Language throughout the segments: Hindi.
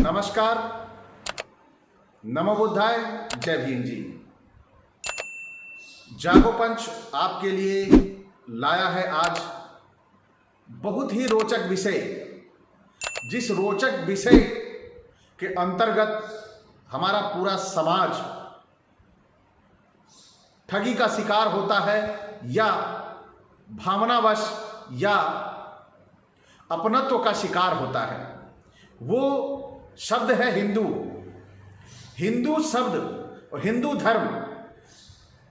नमस्कार, नमो बुद्धाय, जय भीम जी। जागो पंच आपके लिए लाया है आज बहुत ही रोचक विषय। जिस रोचक विषय के अंतर्गत हमारा पूरा समाज ठगी का शिकार होता है या भावनावश या अपनत्व का शिकार होता है, वो शब्द है हिंदू। हिंदू शब्द और हिंदू धर्म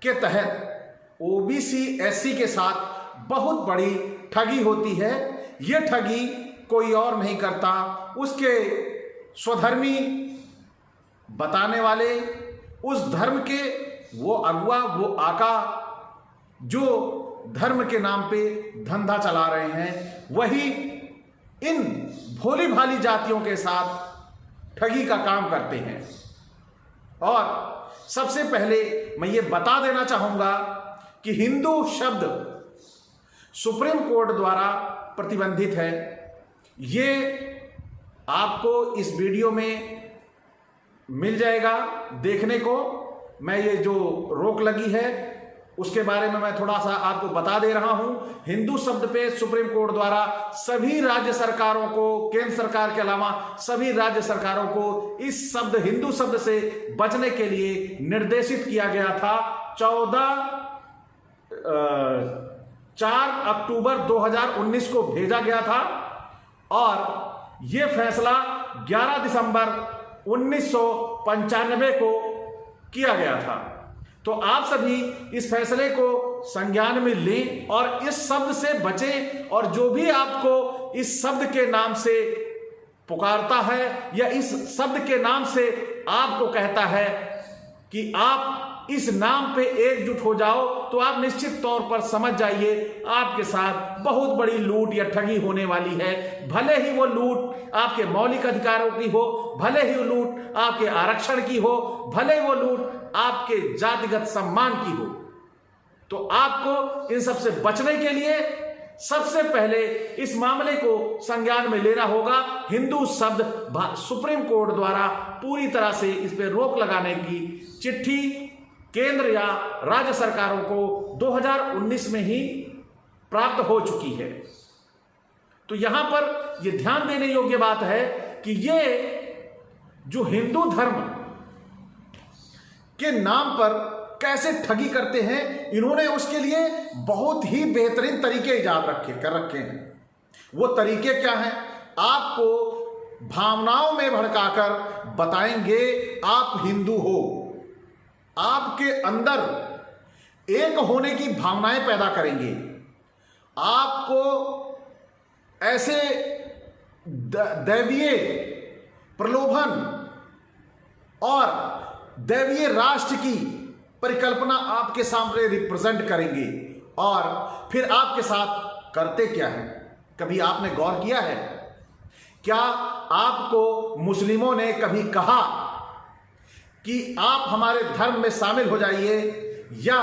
के तहत ओबीसी एससी के साथ बहुत बड़ी ठगी होती है। ये ठगी कोई और नहीं करता, उसके स्वधर्मी बताने वाले, उस धर्म के वो अगुआ, वो आका जो धर्म के नाम पे धंधा चला रहे हैं, वही इन भोली भाली जातियों के साथ ठगी का काम करते हैं। और सबसे पहले मैं ये बता देना चाहूंगा कि हिंदू शब्द सुप्रीम कोर्ट द्वारा प्रतिबंधित है। ये आपको इस वीडियो में मिल जाएगा देखने को। मैं ये जो रोक लगी है उसके बारे में मैं थोड़ा सा आपको बता दे रहा हूं। हिंदू शब्द पे सुप्रीम कोर्ट द्वारा सभी राज्य सरकारों को, केंद्र सरकार के अलावा सभी राज्य सरकारों को इस शब्द हिंदू शब्द से बचने के लिए निर्देशित किया गया था। 4 अक्टूबर 2019 को भेजा गया था और यह फैसला 11 दिसंबर 1995 को किया गया था। तो आप सभी इस फैसले को संज्ञान में लें और इस शब्द से बचें। और जो भी आपको इस शब्द के नाम से पुकारता है या इस शब्द के नाम से आपको कहता है कि आप इस नाम पे एकजुट हो जाओ, तो आप निश्चित तौर पर समझ जाइए आपके साथ बहुत बड़ी लूट या ठगी होने वाली है। भले ही वो लूट आपके मौलिक अधिकारों की हो, भले ही वो लूट आपके आरक्षण की हो, भले ही वो लूट आपके जातिगत सम्मान की हो। तो आपको इन सब से बचने के लिए सबसे पहले इस मामले को संज्ञान में लेना होगा। हिंदू शब्द सुप्रीम कोर्ट द्वारा पूरी तरह से इस पर रोक लगाने की चिट्ठी केंद्र या राज्य सरकारों को 2019 में ही प्राप्त हो चुकी है। तो यहां पर यह ध्यान देने योग्य बात है कि ये जो हिंदू धर्म के नाम पर कैसे ठगी करते हैं, इन्होंने उसके लिए बहुत ही बेहतरीन तरीके इजाद कर रखे हैं। वो तरीके क्या हैं? आपको भावनाओं में भड़काकर बताएंगे आप हिंदू हो, आपके अंदर एक होने की भावनाएं पैदा करेंगे, आपको ऐसे दैवीय प्रलोभन और दैवीय राष्ट्र की परिकल्पना आपके सामने रिप्रेजेंट करेंगे। और फिर आपके साथ करते क्या है? कभी आपने गौर किया है? क्या आपको मुस्लिमों ने कभी कहा कि आप हमारे धर्म में शामिल हो जाइए, या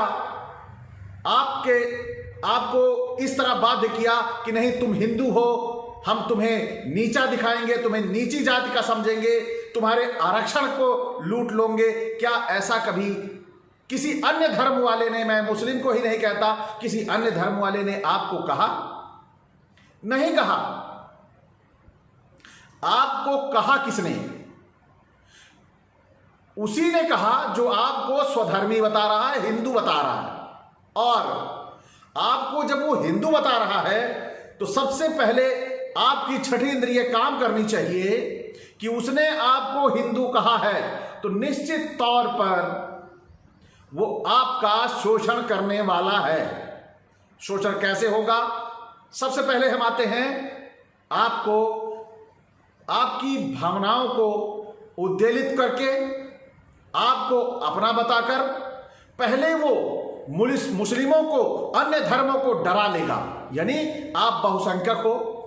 आपको इस तरह बाध्य किया कि नहीं तुम हिंदू हो, हम तुम्हें नीचा दिखाएंगे, तुम्हें नीची जाति का समझेंगे, तुम्हारे आरक्षण को लूट लोगे? क्या ऐसा कभी किसी अन्य धर्म वाले ने, मैं मुस्लिम को ही नहीं कहता, किसी अन्य धर्म वाले ने आपको कहा? नहीं कहा। आपको कहा किसने? उसी ने कहा जो आपको स्वधर्मी बता रहा है, हिंदू बता रहा है। और आपको जब वो हिंदू बता रहा है तो सबसे पहले आपकी छठी इंद्रिय काम करनी चाहिए कि उसने आपको हिंदू कहा है तो निश्चित तौर पर वो आपका शोषण करने वाला है। शोषण कैसे होगा? सबसे पहले हम आते हैं आपको आपकी भावनाओं को उद्वेलित करके, आपको अपना बताकर पहले वो मुस्लिमों को, अन्य धर्मों को डरा लेगा। यानी आप बहुसंख्यक हो,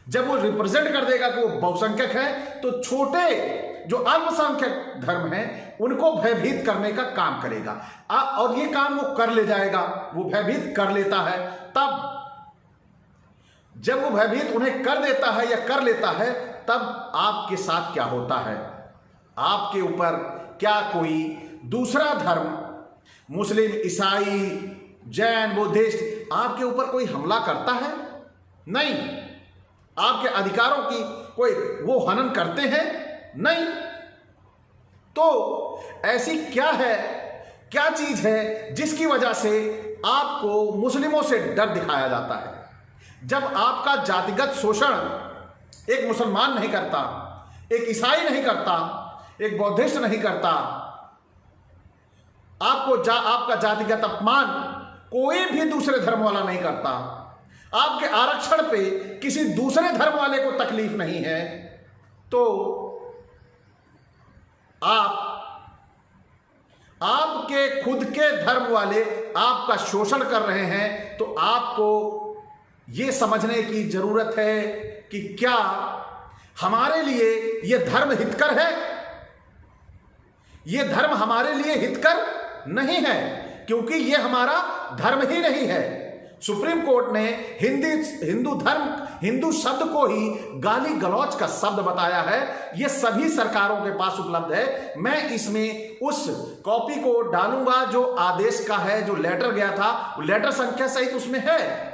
जब वो रिप्रेजेंट कर देगा कि वो बहुसंख्यक है, तो छोटे जो अल्पसंख्यक धर्म हैं उनको भयभीत करने का काम करेगा। और ये काम वो कर ले जाएगा, वो भयभीत कर लेता है। तब जब वो भयभीत उन्हें कर देता है या कर लेता है, तब आपके साथ क्या होता है? आपके ऊपर क्या कोई दूसरा धर्म, मुस्लिम, ईसाई, जैन, बुद्धिस्ट, आपके ऊपर कोई हमला करता है? नहीं। आपके अधिकारों की कोई वो हनन करते हैं? नहीं। तो ऐसी क्या है, क्या चीज है जिसकी वजह से आपको मुस्लिमों से डर दिखाया जाता है? जब आपका जातिगत शोषण एक मुसलमान नहीं करता, एक ईसाई नहीं करता, एक बौद्धिस्ट नहीं करता, आपका जातिगत अपमान कोई भी दूसरे धर्म वाला नहीं करता, आपके आरक्षण पे किसी दूसरे धर्म वाले को तकलीफ नहीं है, तो आपके खुद के धर्म वाले आपका शोषण कर रहे हैं, तो आपको यह समझने की जरूरत है कि क्या हमारे लिए यह धर्म हितकर है? यह धर्म हमारे लिए हितकर नहीं है, क्योंकि यह हमारा धर्म ही नहीं है। सुप्रीम कोर्ट ने हिंदू शब्द को ही गाली गलौज का शब्द बताया है। यह सभी सरकारों के पास उपलब्ध है। मैं इसमें उस कॉपी को डालूंगा जो आदेश का है, जो लेटर गया था, वो लेटर संख्या सहित उसमें है।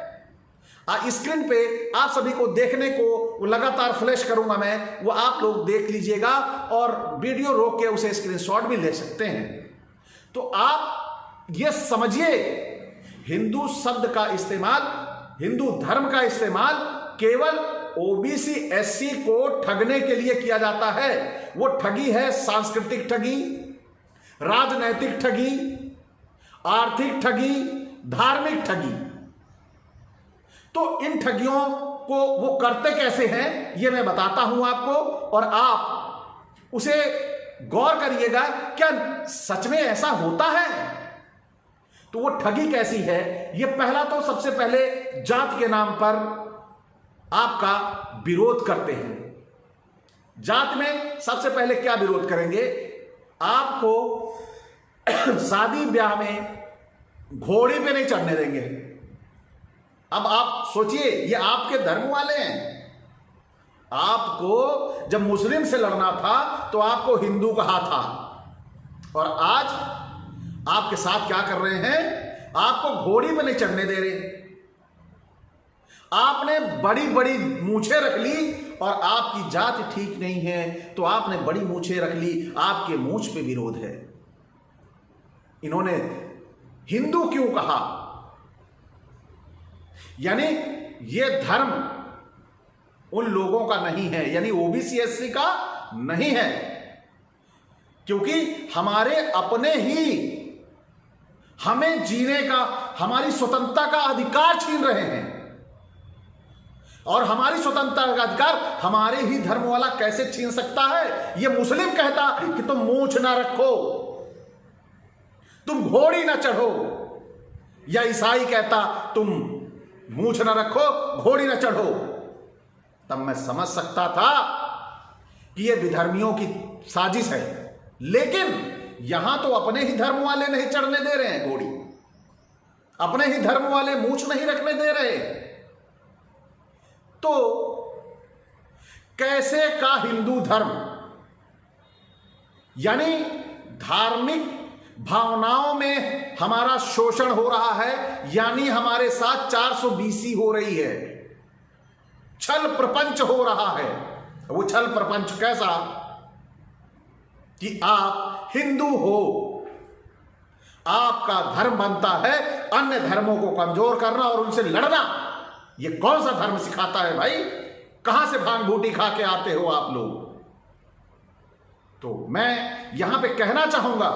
स्क्रीन पे आप सभी को देखने को लगातार फ्लैश करूंगा मैं, वो आप लोग देख लीजिएगा और वीडियो रोक के उसे स्क्रीनशॉट भी ले सकते हैं। तो आप ये समझिए, हिंदू शब्द का इस्तेमाल, हिंदू धर्म का इस्तेमाल केवल ओबीसी एससी को ठगने के लिए किया जाता है। वो ठगी है सांस्कृतिक ठगी, राजनैतिक ठगी, आर्थिक ठगी, धार्मिक ठगी। तो इन ठगियों को वो करते कैसे हैं ये मैं बताता हूं आपको, और आप उसे गौर करिएगा, क्या सच में ऐसा होता है? तो वो ठगी कैसी है? ये पहला तो सबसे पहले जात के नाम पर आपका विरोध करते हैं। जात में सबसे पहले क्या विरोध करेंगे? आपको शादी ब्याह में घोड़े पे नहीं चढ़ने देंगे। अब आप सोचिए, ये आपके धर्म वाले हैं। आपको जब मुस्लिम से लड़ना था तो आपको हिंदू कहा था, और आज आपके साथ क्या कर रहे हैं? आपको घोड़ी पे नहीं चढ़ने दे रहे। आपने बड़ी बड़ी मूछें रख ली और आपकी जात ठीक नहीं है, तो आपने बड़ी मूछें रख ली, आपके मूछ पे विरोध है। इन्होंने हिंदू क्यों कहा? यानी यह धर्म उन लोगों का नहीं है, यानी ओबीसी एससी का नहीं है, क्योंकि हमारे अपने ही हमें जीने का, हमारी स्वतंत्रता का अधिकार छीन रहे हैं। और हमारी स्वतंत्रता का अधिकार हमारे ही धर्म वाला कैसे छीन सकता है? यह मुस्लिम कहता कि तुम मूंछ ना रखो, तुम घोड़ी ना चढ़ो, या ईसाई कहता तुम मूंछ ना रखो, घोड़ी ना चढ़ो, तब मैं समझ सकता था कि यह विधर्मियों की साजिश है। लेकिन यहां तो अपने ही धर्म वाले नहीं चढ़ने दे रहे हैं घोड़ी, अपने ही धर्म वाले मूंछ नहीं रखने दे रहे। तो कैसे का हिंदू धर्म, यानी धार्मिक भावनाओं में हमारा शोषण हो रहा है, यानी हमारे साथ 420 हो रही है, छल प्रपंच हो रहा है। वो छल प्रपंच कैसा? कि आप हिंदू हो, आपका धर्म बनता है अन्य धर्मों को कमजोर करना और उनसे लड़ना। ये कौन सा धर्म सिखाता है भाई? कहां से भांग बूटी खा के आते हो आप लोग? तो मैं यहां पे कहना चाहूंगा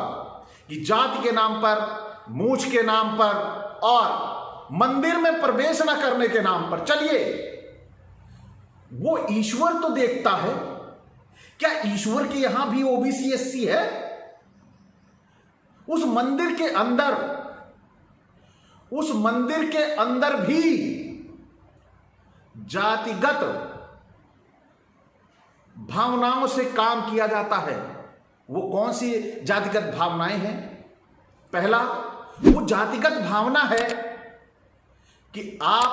कि जाति के नाम पर, मूछ के नाम पर और मंदिर में प्रवेश न करने के नाम पर, चलिए वो ईश्वर तो देखता है, क्या ईश्वर के यहां भी ओबीसी एससी है? उस मंदिर के अंदर भी जातिगत भावनाओं से काम किया जाता है। वो कौन सी जातिगत भावनाएं हैं? पहला, वो जातिगत भावना है कि आप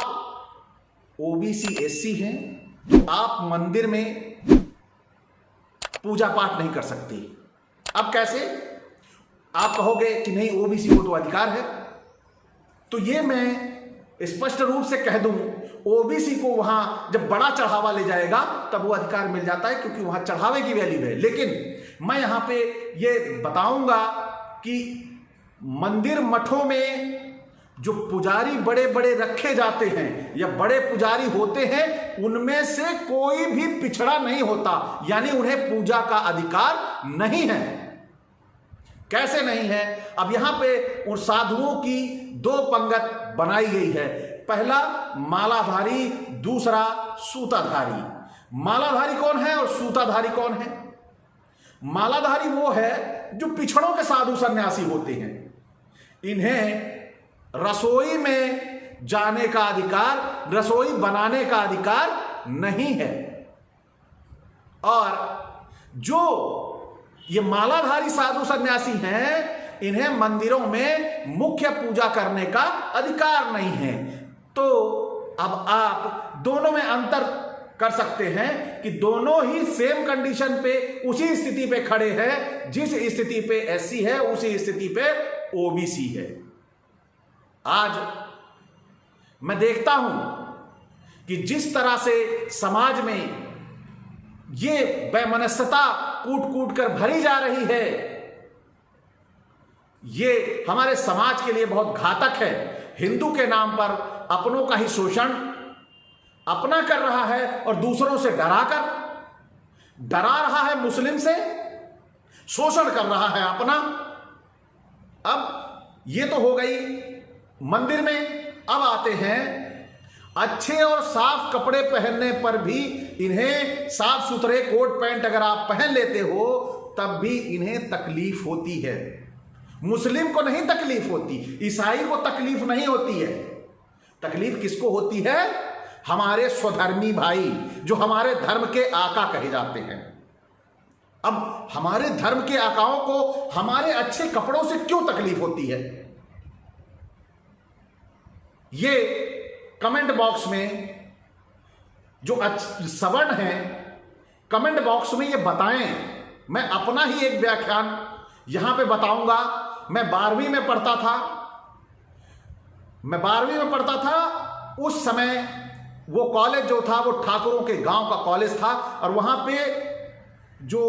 ओबीसी एससी हैं, तो आप मंदिर में पूजा पाठ नहीं कर सकते। अब कैसे? आप कहोगे कि नहीं, ओबीसी को तो अधिकार है। तो ये मैं स्पष्ट रूप से कह दूं, ओबीसी को वहां जब बड़ा चढ़ावा ले जाएगा तब वो अधिकार मिल जाता है, क्योंकि वहां चढ़ावे की वैल्यू है। लेकिन मैं यहां पे ये बताऊंगा कि मंदिर मठों में जो पुजारी बड़े बड़े रखे जाते हैं या बड़े पुजारी होते हैं, उनमें से कोई भी पिछड़ा नहीं होता, यानी उन्हें पूजा का अधिकार नहीं है। कैसे नहीं है? अब यहां पे उन साधुओं की दो पंगत बनाई गई है, पहला मालाधारी, दूसरा सूताधारी। मालाधारी कौन है और सूताधारी कौन है? मालाधारी वो है जो पिछड़ों के साधु सन्यासी होते हैं। इन्हें रसोई में जाने का अधिकार, रसोई बनाने का अधिकार नहीं है। और जो ये मालाधारी साधु सन्यासी हैं, इन्हें मंदिरों में मुख्य पूजा करने का अधिकार नहीं है। तो अब आप दोनों में अंतर कर सकते हैं कि दोनों ही सेम कंडीशन पे, उसी स्थिति पे खड़े हैं। जिस स्थिति पे एससी है, उसी स्थिति पे ओबीसी है। आज मैं देखता हूं कि जिस तरह से समाज में ये वैमनस्यता कूट कूट कर भरी जा रही है, ये हमारे समाज के लिए बहुत घातक है। हिंदू के नाम पर अपनों का ही शोषण अपना कर रहा है और दूसरों से डरा रहा है, मुस्लिम से शोषण कर रहा है अपना। अब ये तो हो गई मंदिर में। अब आते हैं अच्छे और साफ कपड़े पहनने पर भी इन्हें, साफ सुथरे कोट पैंट अगर आप पहन लेते हो तब भी इन्हें तकलीफ होती है। मुस्लिम को नहीं तकलीफ होती, ईसाई को तकलीफ नहीं होती है। तकलीफ किसको होती है? हमारे स्वधर्मी भाई, जो हमारे धर्म के आका कहे जाते हैं। अब हमारे धर्म के आकाओं को हमारे अच्छे कपड़ों से क्यों तकलीफ होती है? ये कमेंट बॉक्स में जो सवर्ण हैं, कमेंट बॉक्स में ये बताएं। मैं अपना ही एक व्याख्यान यहां पे बताऊंगा। मैं 12वीं में पढ़ता था। उस समय वो कॉलेज जो था वो ठाकुरों के गांव का कॉलेज था, और वहां पे जो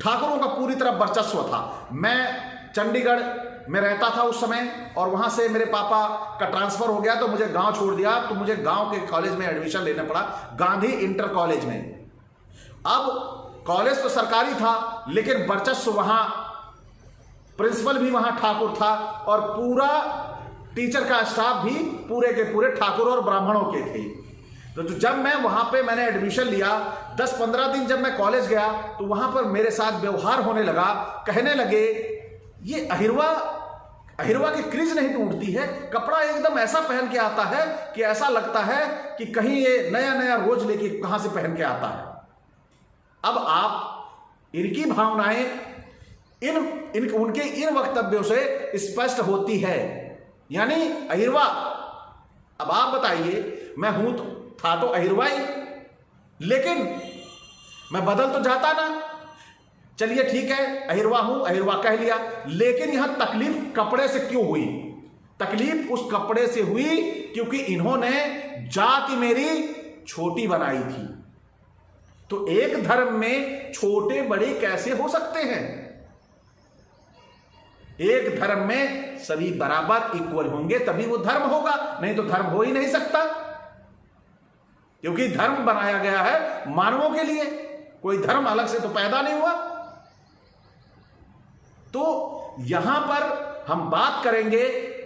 ठाकुरों का पूरी तरह वर्चस्व था। मैं चंडीगढ़ में रहता था उस समय, और वहां से मेरे पापा का ट्रांसफर हो गया तो मुझे गांव छोड़ दिया। तो मुझे गांव के कॉलेज में एडमिशन लेना पड़ा, गांधी इंटर कॉलेज में। अब कॉलेज तो सरकारी था, लेकिन वर्चस्व वहां, प्रिंसिपल भी वहां ठाकुर था, और पूरा टीचर का स्टाफ भी पूरे के पूरे ठाकुर और ब्राह्मणों के थे। तो जब मैं वहां पे मैंने एडमिशन लिया, 10-15 दिन जब मैं कॉलेज गया तो वहां पर मेरे साथ व्यवहार होने लगा। कहने लगे ये अहिरवा की क्रीज नहीं टूटती है, कपड़ा एकदम ऐसा पहन के आता है कि ऐसा लगता है कि कहीं ये नया नया रोज लेके कहां से पहन के आता है। अब आप इनकी भावनाएं उनके इन वक्तव्यों से स्पष्ट होती है, यानी अहिरवा। अब आप बताइए, मैं हूं था तो अहिरवाई, लेकिन मैं बदल तो जाता ना। चलिए ठीक है, अहिरवा हूं, अहिरवा कह लिया, लेकिन यहां तकलीफ कपड़े से क्यों हुई? तकलीफ उस कपड़े से हुई क्योंकि इन्होंने जाति मेरी छोटी बनाई थी। तो एक धर्म में छोटे बड़े कैसे हो सकते हैं? एक धर्म में सभी बराबर इक्वल होंगे तभी वो धर्म होगा, नहीं तो धर्म हो ही नहीं सकता। क्योंकि धर्म बनाया गया है मानवों के लिए, कोई धर्म अलग से तो पैदा नहीं हुआ। तो यहां पर हम बात करेंगे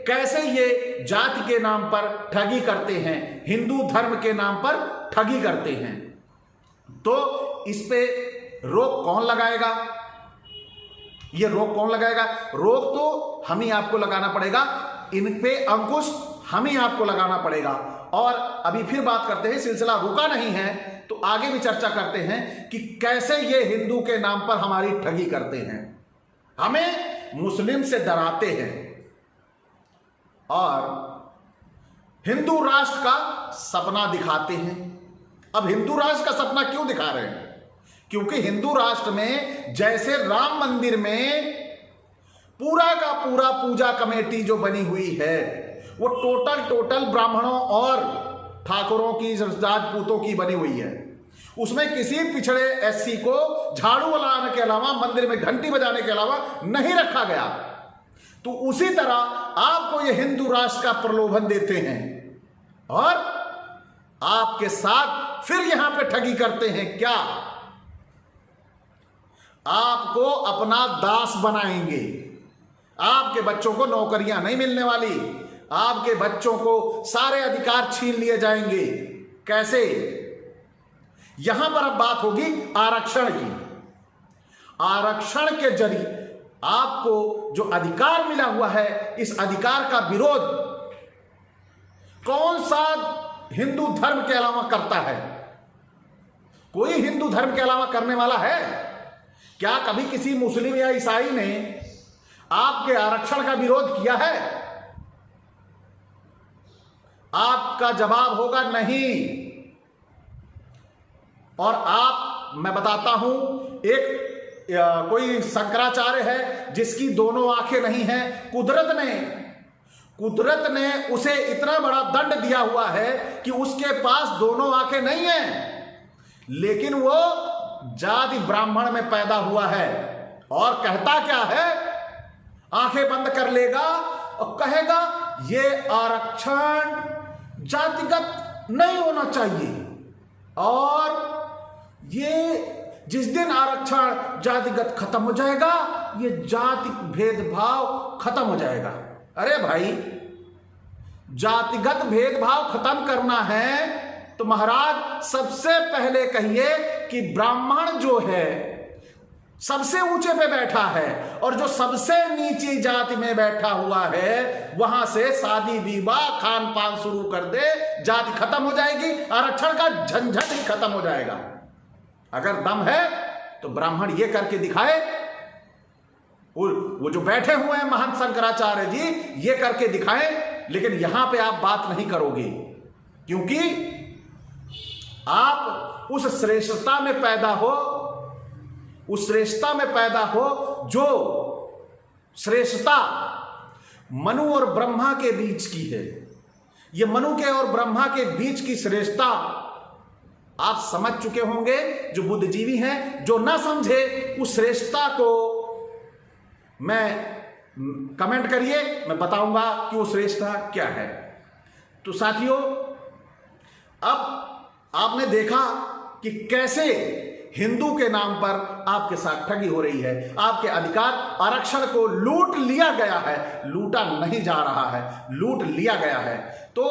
कैसे ये जाति के नाम पर ठगी करते हैं, हिंदू धर्म के नाम पर ठगी करते हैं। तो इस पे रोक कौन लगाएगा? ये रोक कौन लगाएगा? रोक तो हम ही आपको लगाना पड़ेगा, इन पे अंकुश हम ही आपको लगाना पड़ेगा। और अभी फिर बात करते हैं, सिलसिला रुका नहीं है तो आगे भी चर्चा करते हैं कि कैसे ये हिंदू के नाम पर हमारी ठगी करते हैं, हमें मुस्लिम से डराते हैं और हिंदू राष्ट्र का सपना दिखाते हैं। अब हिंदू राष्ट्र का सपना क्यों दिखा रहे हैं? क्योंकि हिंदू राष्ट्र में जैसे राम मंदिर में पूरा का पूरा पूजा कमेटी जो बनी हुई है वो टोटल ब्राह्मणों और ठाकुरों की, राजपूतों की बनी हुई है, उसमें किसी पिछड़े एससी को झाड़ू लगाने के अलावा, मंदिर में घंटी बजाने के अलावा नहीं रखा गया। तो उसी तरह आपको ये हिंदू राष्ट्र का प्रलोभन देते हैं और आपके साथ फिर यहां पे ठगी करते हैं। क्या आपको अपना दास बनाएंगे, आपके बच्चों को नौकरियां नहीं मिलने वाली, आपके बच्चों को सारे अधिकार छीन लिए जाएंगे। कैसे? यहां पर अब बात होगी आरक्षण की। आरक्षण के जरिए आपको जो अधिकार मिला हुआ है, इस अधिकार का विरोध कौन सा हिंदू धर्म के अलावा करता है? कोई हिंदू धर्म के अलावा करने वाला है क्या? कभी किसी मुस्लिम या ईसाई ने आपके आरक्षण का विरोध किया है? आपका जवाब होगा नहीं। और मैं बताता हूं, एक कोई शंकराचार्य है जिसकी दोनों आंखें नहीं हैं। कुदरत ने उसे इतना बड़ा दंड दिया हुआ है कि उसके पास दोनों आंखें नहीं हैं, लेकिन वो जाति ब्राह्मण में पैदा हुआ है और कहता क्या है? आंखें बंद कर लेगा और कहेगा ये आरक्षण जातिगत नहीं होना चाहिए, और ये जिस दिन आरक्षण जातिगत खत्म हो जाएगा, ये जाति भेदभाव खत्म हो जाएगा। अरे भाई, जातिगत भेदभाव खत्म करना है तो महाराज सबसे पहले कहिए कि ब्राह्मण जो है सबसे ऊंचे पे बैठा है और जो सबसे नीची जाति में बैठा हुआ है, वहां से शादी विवाह खान पान शुरू कर दे, जाति खत्म हो जाएगी, आरक्षण का झंझट ही खत्म हो जाएगा। अगर दम है तो ब्राह्मण ये करके दिखाए। वो जो बैठे हुए हैं महंत शंकराचार्य जी, ये करके दिखाएं। लेकिन यहां पे आप बात नहीं करोगे, क्योंकि आप उस श्रेष्ठता में पैदा हो, उस श्रेष्ठता में पैदा हो जो श्रेष्ठता मनु और ब्रह्मा के बीच की है। ये मनु के और ब्रह्मा के बीच की श्रेष्ठता आप समझ चुके होंगे। जो बुद्धिजीवी हैं, जो ना समझे उस श्रेष्ठता को मैं कमेंट करिए, मैं बताऊंगा कि वो श्रेष्ठता क्या है। तो साथियों, अब आपने देखा कि कैसे हिंदू के नाम पर आपके साथ ठगी हो रही है। आपके अधिकार आरक्षण को लूट लिया गया है, लूटा नहीं जा रहा है, लूट लिया गया है। तो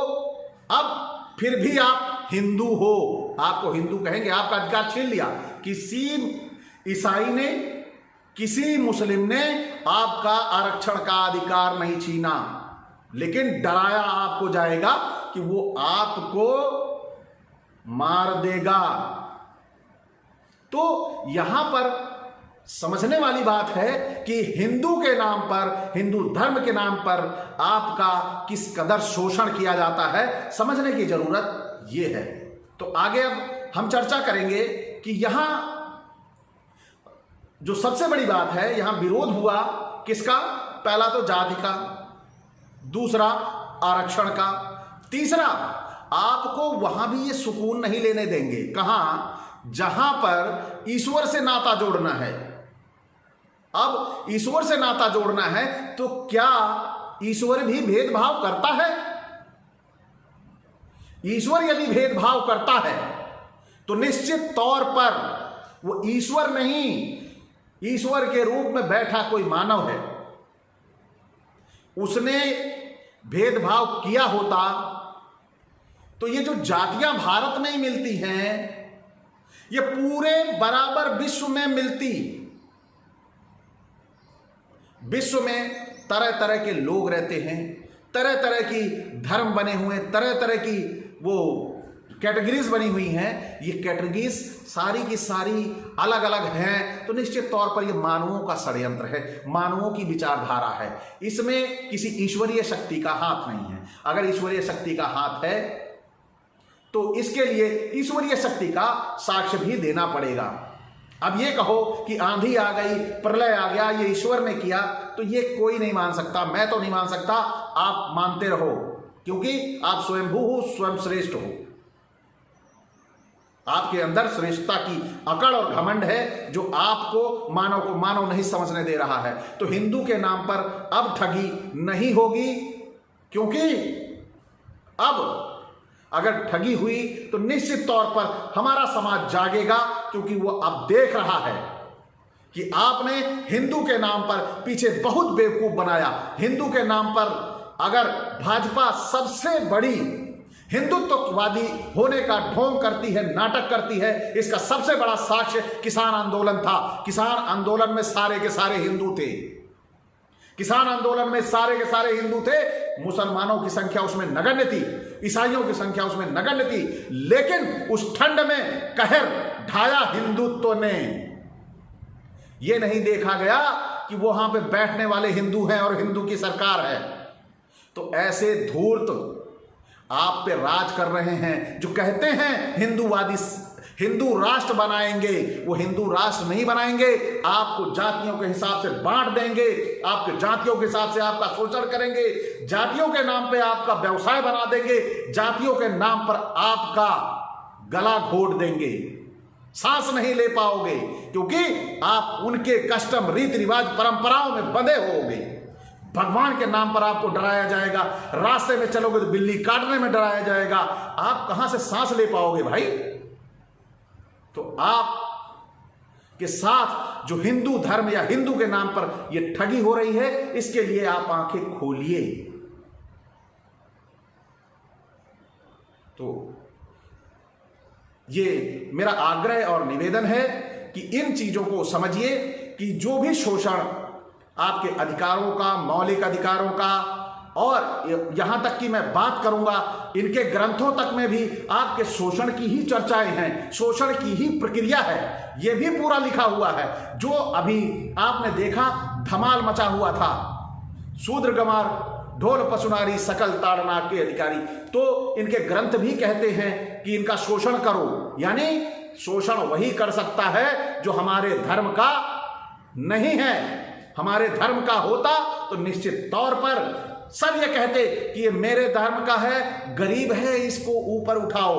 अब फिर भी आप हिंदू हो, आपको हिंदू कहेंगे, आपका अधिकार छीन लिया। किसी ईसाई ने, किसी मुस्लिम ने आपका आरक्षण का अधिकार नहीं छीना, लेकिन डराया आपको जाएगा कि वो आपको मार देगा। तो यहां पर समझने वाली बात है कि हिंदू के नाम पर, हिंदू धर्म के नाम पर आपका किस कदर शोषण किया जाता है, समझने की जरूरत यह है। तो आगे अब हम चर्चा करेंगे कि यहां जो सबसे बड़ी बात है, यहां विरोध हुआ किसका? पहला तो जाति का, दूसरा आरक्षण का, तीसरा आपको वहां भी ये सुकून नहीं लेने देंगे। कहां? जहां पर ईश्वर से नाता जोड़ना है। अब ईश्वर से नाता जोड़ना है तो क्या ईश्वर भी भेदभाव करता है? ईश्वर यदि भेदभाव करता है तो निश्चित तौर पर वो ईश्वर नहीं, ईश्वर के रूप में बैठा कोई मानव है। उसने भेदभाव किया होता तो ये जो जातियां भारत में ही मिलती हैं, ये पूरे बराबर विश्व में मिलती। विश्व में तरह तरह के लोग रहते हैं, तरह तरह की धर्म बने हुए, तरह तरह की वो कैटेगरीज बनी हुई हैं। ये कैटेगरीज सारी की सारी अलग अलग हैं, तो निश्चित तौर पर ये मानवों का षड्यंत्र है, मानवों की विचारधारा है। इसमें किसी ईश्वरीय शक्ति का हाथ नहीं है। अगर ईश्वरीय शक्ति का हाथ है तो इसके लिए ईश्वरीय शक्ति का साक्ष्य भी देना पड़ेगा। अब ये कहो कि आंधी आ गई, प्रलय आ गया, ये ईश्वर ने किया, तो ये कोई नहीं मान सकता, मैं तो नहीं मान सकता, आप मानते रहो, क्योंकि आप स्वयंभू हो, स्वयं श्रेष्ठ हो। आपके अंदर श्रेष्ठता की अकड़ और घमंड है, जो आपको मानव नहीं समझने दे रहा है। तो हिंदू के नाम पर अब ठगी नहीं होगी, क्योंकि अब अगर ठगी हुई तो निश्चित तौर पर हमारा समाज जागेगा, क्योंकि वो अब देख रहा है कि आपने हिंदू के नाम पर पीछे बहुत बेवकूफ बनाया। हिंदू के नाम पर अगर भाजपा सबसे बड़ी हिंदुत्ववादी होने का ढोंग करती है, नाटक करती है, इसका सबसे बड़ा साक्ष्य किसान आंदोलन था। किसान आंदोलन में सारे के सारे हिंदू थे, किसान आंदोलन में सारे के सारे हिंदू थे। मुसलमानों की संख्या उसमें नगण्य थी, ईसाइयों की संख्या उसमें नगण्य थी, लेकिन उस ठंड में कहर ढाया हिंदुत्व ने। यह नहीं देखा गया कि वहां पे बैठने वाले हिंदू हैं और हिंदू की सरकार है। तो ऐसे धूर्त आप पे राज कर रहे हैं, जो कहते हैं हिंदूवादी हिंदू राष्ट्र बनाएंगे, वो हिंदू राष्ट्र नहीं बनाएंगे। आपको जातियों के हिसाब से बांट देंगे, आपके जातियों के हिसाब से आपका शोषण करेंगे, जातियों के नाम पे आपका व्यवसाय बना देंगे, जातियों के नाम पर आपका गला घोट देंगे, सांस नहीं ले पाओगे, क्योंकि आप उनके कस्टम, रीति रिवाज, परंपराओं में बंधे होगे। भगवान के नाम पर आपको डराया जाएगा, रास्ते में चलोगे तो बिल्ली काटने में डराया जाएगा, आप कहां से सांस ले पाओगे भाई। तो आप के साथ जो हिंदू धर्म या हिंदू के नाम पर यह ठगी हो रही है, इसके लिए आप आंखें खोलिए। तो ये मेरा आग्रह और निवेदन है कि इन चीजों को समझिए कि जो भी शोषण आपके अधिकारों का, मौलिक अधिकारों का, और यहां तक कि मैं बात करूंगा इनके ग्रंथों तक में भी आपके शोषण की ही चर्चाएं हैं, शोषण की ही प्रक्रिया है, यह भी पूरा लिखा हुआ है। जो अभी आपने देखा धमाल मचा हुआ था, शूद्र गमार ढोल पसुनारी सकल ताड़ना के अधिकारी, तो इनके ग्रंथ भी कहते हैं कि इनका शोषण करो, यानी शोषण वही कर सकता है जो हमारे धर्म का नहीं है। हमारे धर्म का होता तो निश्चित तौर पर सब ये कहते कि ये मेरे धर्म का है, गरीब है, इसको ऊपर उठाओ।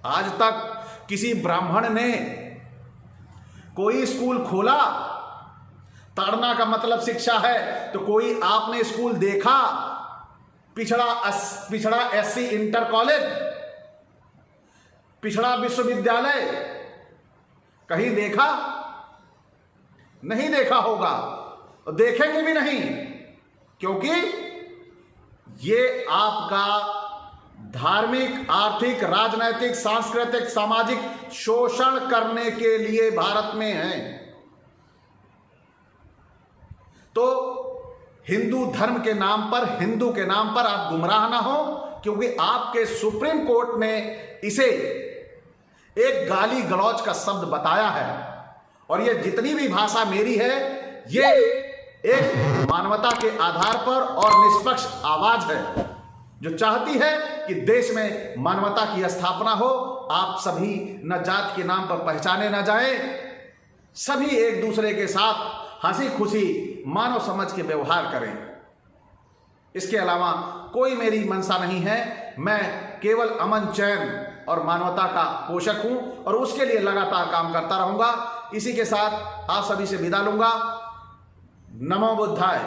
आज तक किसी ब्राह्मण ने कोई स्कूल खोला, ताड़ना का मतलब शिक्षा है, तो कोई आपने स्कूल देखा, पिछड़ा एससी इंटर कॉलेज, पिछड़ा विश्वविद्यालय कहीं देखा? नहीं देखा होगा, और देखेंगे भी नहीं, क्योंकि ये आपका धार्मिक, आर्थिक, राजनैतिक, सांस्कृतिक, सामाजिक शोषण करने के लिए भारत में है। तो हिंदू धर्म के नाम पर, हिंदू के नाम पर आप गुमराह ना हो, क्योंकि आपके सुप्रीम कोर्ट ने इसे एक गाली गलौज का शब्द बताया है। और ये जितनी भी भाषा मेरी है, ये एक मानवता के आधार पर और निष्पक्ष आवाज है, जो चाहती है कि देश में मानवता की स्थापना हो। आप सभी न जात के नाम पर पहचाने न जाएं, सभी एक दूसरे के साथ हंसी खुशी मानव समझ के व्यवहार करें। इसके अलावा कोई मेरी मंशा नहीं है। मैं केवल अमन, चैन और मानवता का पोषक हूं, और उसके लिए लगातार काम करता रहूंगा। इसी के साथ आप सभी से विदा लूंगा। नमो बुद्धाय।